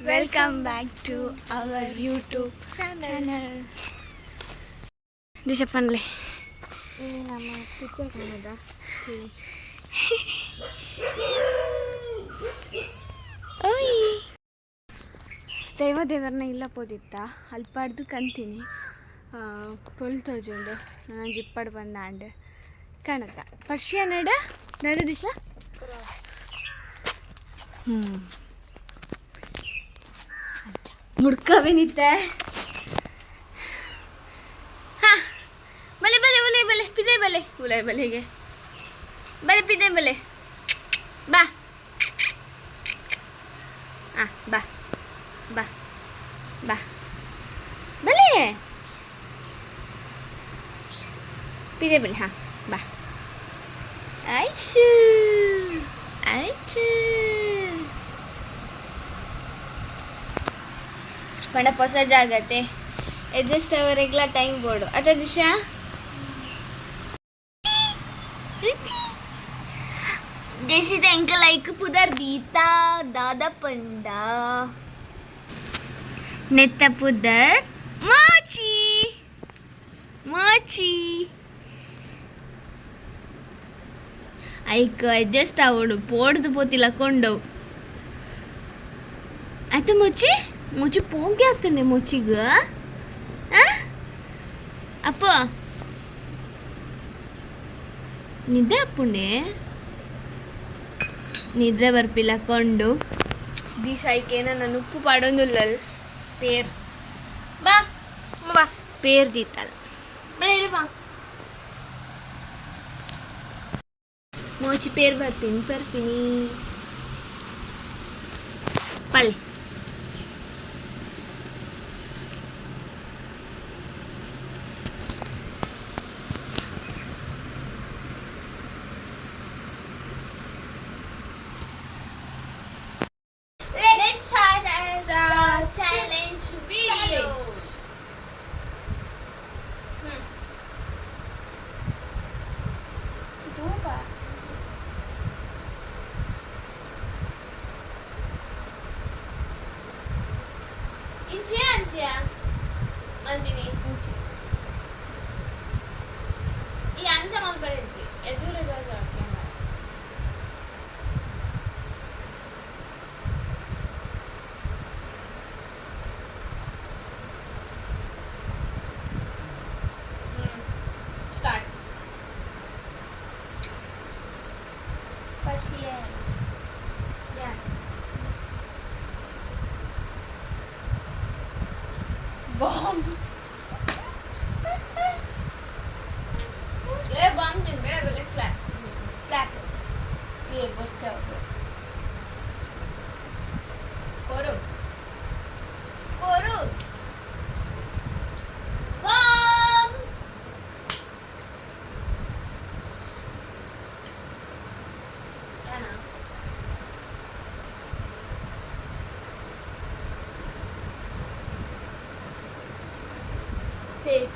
Welcome back to our YouTube channel. Disha panle. Ini nama picture kanada. Oi. ದೇವರನ್ನ ಇಲ್ಲ ಪೋದಿತ್ತ ಅಲ್ಪಾಡ್ದು ಕಂತೀನಿ ಪೊಲ್ತೋಜುಂಡು ನಾನು ಜಿಪ್ಪಡ್ ಬಂದಾಂಡ್ ಕಣಕ Persia ನಡ ದಿಶ ಮುಡ್ಕವೇ ನಿತ್ತೆ ಹಾ ಬಲೆ ಬಲೆ ಉಲೆ ಬಲೆ ಪಿದೆ ಬಲೆ ಉಲೆ ಬಲೆಗೆ ಬಲೆ ಪಿದೆ ಬಲೆ ಬಾ ಬಾ ಬಾ ಬಾ ಬಲೆ ಪಿದೆ ಬಲೆ ಹಾಂ ಬಾ ಆಯ್ತು ಆಯ್ತು ಪಂಡ ಹೊಸ ಜಾಗತೆ ಅಡ್ಜಸ್ಟ್ ಅವರೆಗ್ಲ ಟೈಮ್ ಬೋರ್ಡು ಅತ ದಿಶಾ ದೇಸಿದ ಎಂಕ ಲೈಕ್ ಪುದರ್ ದೀತಾ ದಾದ ಪಂಡ ನೆತ್ತ ಪುದರ್ ಮಾಚಿ ಮಾಚಿ ಐಕ್ ಅಡ್ಜಸ್ಟ್ ಆವಡು ಪೋಡ್ದು ಪೋತಿಲ್ಲ ಕೊಂಡವು ಆಯ್ತು ಮುಚ್ಚಿ ಮುಚ್ಚಿ ಪೋಗಿ ಆಗ್ತಾನೆ ಮುಚ್ಚಿಗ ಅಪ್ಪ ನಿದ್ದೆ ಅಪ್ಪುಂಡೆ ನಿದ್ರೆ ಬರ್ಪಿಲ್ಲ ಕೊಂಡು ದಿಶಾಯ್ಕೇನ ನಾನು ಉಪ್ಪು ಪಾಡೊಂದುಲ್ಲಲ್ ಪೇರ್ ಬಾ ಬಾ ಪೇರ್ ದೀತಲ್ಲ ಬೇಡ ಬಾ ಮೋಚಿ ಪೇರ್ ಬರ್ಪಿನಿ ಪಲ್ challenge video. Duba. Inci. Mandini. Inci. ಈ ಅಂಚ ಮಾಡ್ಕೊಳ್ಳಿ ಎದುರು Zaza camera start first yeah bomb bomb din bera gole flat ye boccha koru bomb safe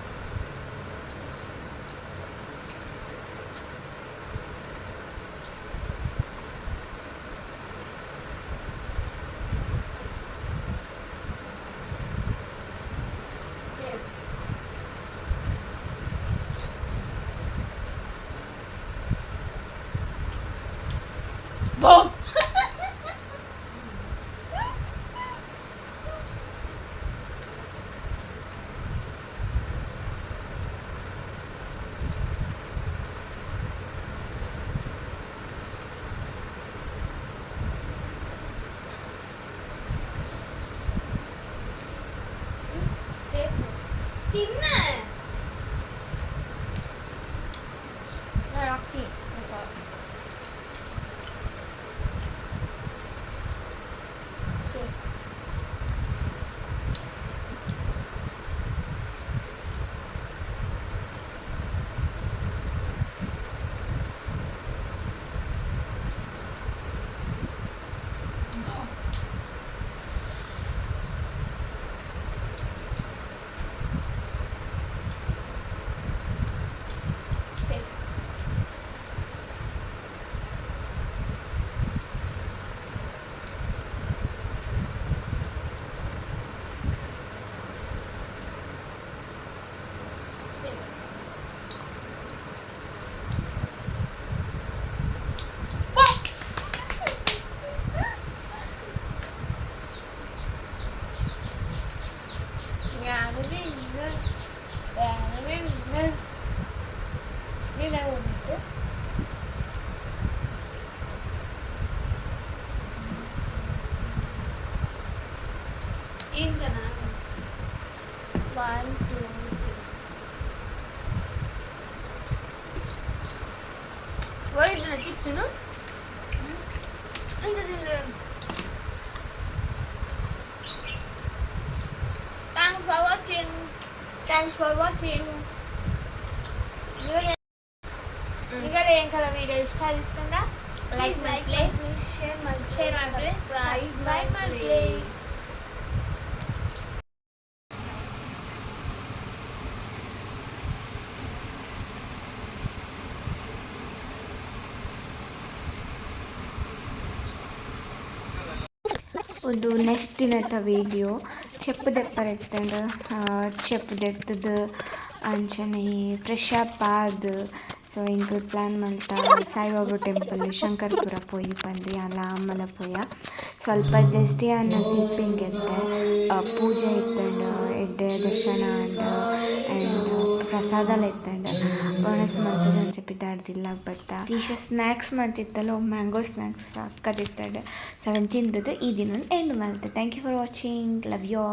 bomb ತಿನ್ನ ರಾಕಿ ಏನು ಜನ 1 2 ಒಯ್ದನ ಚಿಪ್ಸನು ಇಂಥದ್ದಿಲ್ಲ. Thanks for watching. Thanks for watching. ನಿಮಗೆ ಏನು ಕಲ ವಿಡಿಯೋ ಇಷ್ಟ ಆಗಿತ್ತಂದ್ರೆ Like my play, share my play, subscribe my play. ಒಂದು next ದಿನದ video చెప్పు ದೆಪ್ಪರೆತ್ತಂಡು చెప్పు ದೆತ್ತದು ಅಂಚನೆ ಫ್ರೆಶ್ ಅಪ್ ಆದ್ ಸೊ ಇಂಕ್ಲು ಪ್ಲ್ಯಾನ್ ಮಲ್ತ ಸಾಯಿಬಾಬಾ ಟೆಂಪಲ್ ಶಂಕರಪುರ ಪೋಯಿ ಪಂದು ಅಲ್ಲ ಅಮ್ಮಲ ಪೋಯ ಸ್ವಲ್ಪ ಜಸ್ಟ್ ಅನ್ನ ಕೀಪಿಂಗ್ ಎತ್ತೆ ಪೂಜೆ ಇತ್ತಂಡು ಎಡ್ಡೆ ದರ್ಶನ ಆ್ಯಂಡ್ ಪ್ರಸಾದಾಲ ಇತ್ತಂಡು ಒಣಸ್ ಮಾಡ್ತದೆ ಅಂತ ಪಿದಾಡ್ದಿಲ್ಲ ಬತ್ತ ಈಶ ಸ್ನ್ಯಾಕ್ಸ್ ಮಾಡ್ತಿತ್ತಲ್ಲ ಮ್ಯಾಂಗೋ ಸ್ನ್ಯಾಕ್ಸ್ ಅಕ್ಕದಿತ್ತಂಡು ಸೊ ಅದನ್ನು ತಿಂದದ್ದು ಈ ದಿನ ಎಂಡ್ ಮಾಡ್ತೆ. Thank you for watching. Love you.